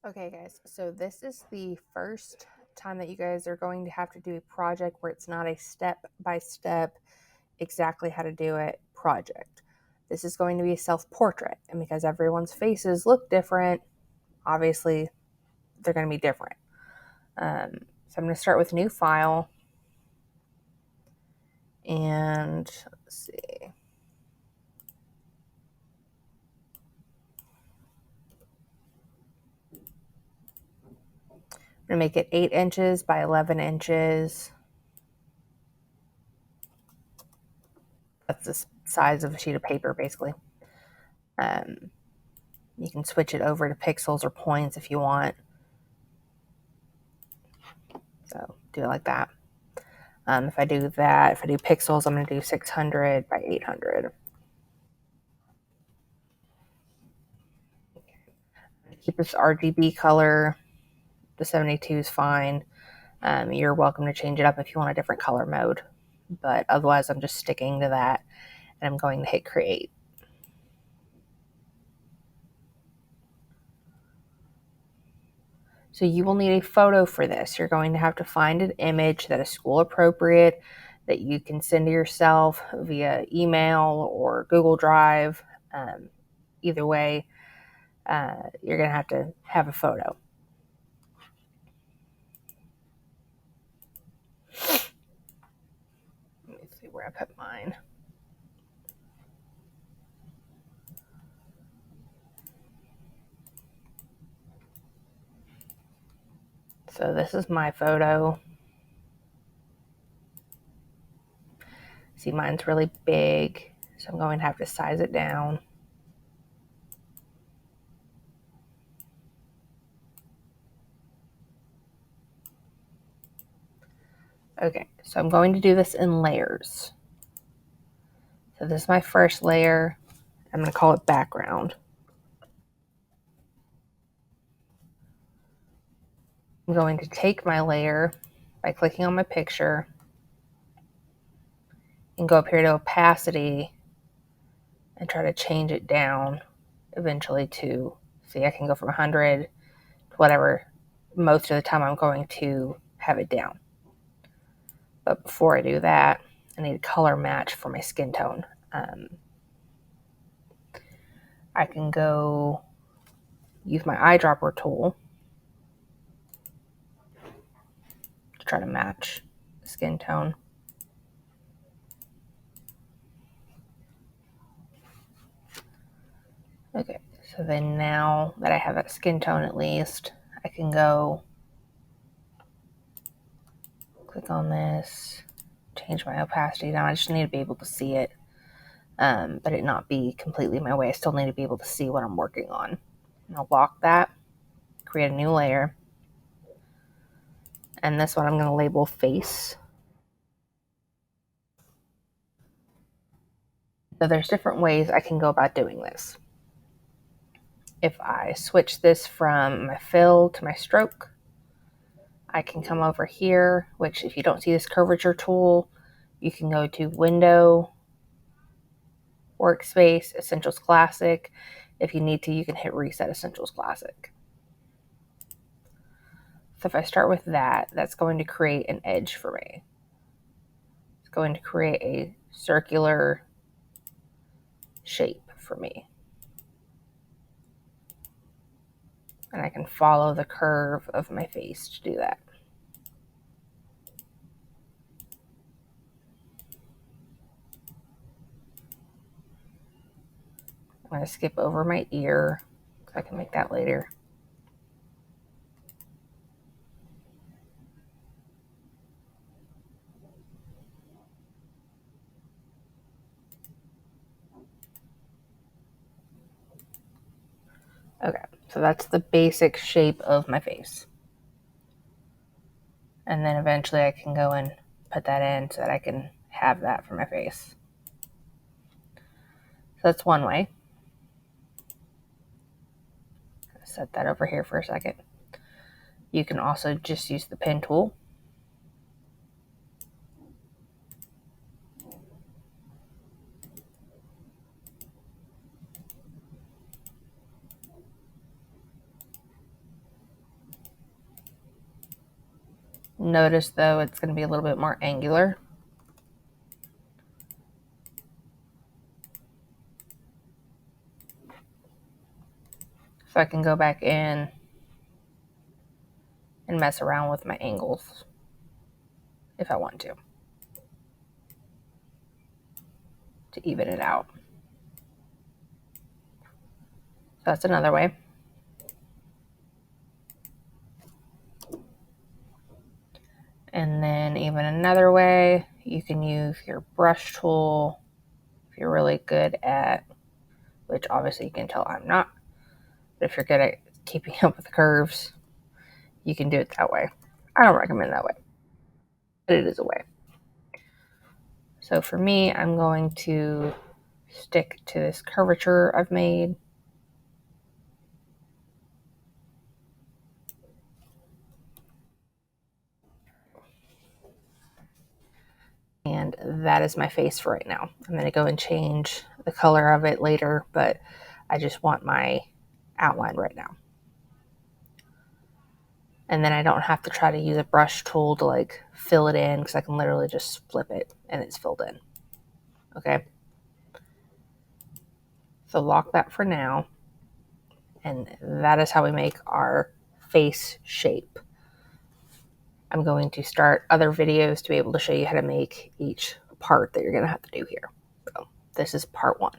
Okay, guys, so this is the first time that you guys are going to have to do a project where it's not a step by step, exactly how to do it project. This is going to be a self portrait, and because everyone's faces look different, obviously they're going to be different. So I'm going to start with new file, and let's see. I'm going to make it 8 inches by 11 inches. That's the size of a sheet of paper, basically. You can switch it over to pixels or points if you want. So do it like that. If I do that, if I do pixels, I'm going to do 600 by 800. Keep this RGB color. The 72 is fine. You're welcome to change it up if you want a different color mode. But otherwise, I'm just sticking to that. And I'm going to hit create. So you will need a photo for this. You're going to have to find an image that is school appropriate that you can send to yourself via email or Google Drive. Either way, you're going to have a photo. Let me see where I put mine. So this is my photo. See, mine's really big, so I'm going to have to size it down. Okay, so I'm going to do this in layers. So this is my first layer. I'm going to call it background. I'm going to take my layer by clicking on my picture and go up here to opacity and try to change it down eventually to, see, I can go from 100 to whatever. Most of the time I'm going to have it down. But before I do that, I need a color match for my skin tone. I can go use my eyedropper tool to try to match the skin tone. Okay, so then now that I have that skin tone at least, I can go click on this, change my opacity down. I just need to be able to see it, but it not be completely in my way. I still need to be able to see what I'm working on. And I'll lock that, create a new layer. And this one I'm going to label face. So there's different ways I can go about doing this. If I switch this from my fill to my stroke, I can come over here, which if you don't see this curvature tool, you can go to Window, Workspace, Essentials Classic. If you need to, you can hit Reset Essentials Classic. So if I start with that, that's going to create an edge for me. It's going to create a circular shape for me. And I can follow the curve of my face to do that. I'm going to skip over my ear because I can make that later. Okay, so that's the basic shape of my face. And then eventually I can go and put that in so that I can have that for my face. So that's one way. Set that over here for a second. You can also just use the pen tool. Notice though, it's going to be a little bit more angular. So I can go back in and mess around with my angles if I want to even it out. So that's another way. And then even another way, you can use your brush tool if you're really good at, which obviously you can tell I'm not, but if you're good at keeping up with the curves, you can do it that way. I don't recommend that way, but it is a way. So for me, I'm going to stick to this curvature I've made. And that is my face for right now. I'm going to go and change the color of it later, but I just want my outline right now. And then I don't have to try to use a brush tool to like fill it in because I can literally just flip it and it's filled in. Okay. So lock that for now. And that is how we make our face shape. I'm going to start other videos to be able to show you how to make each part that you're going to have to do here. So this is part 1.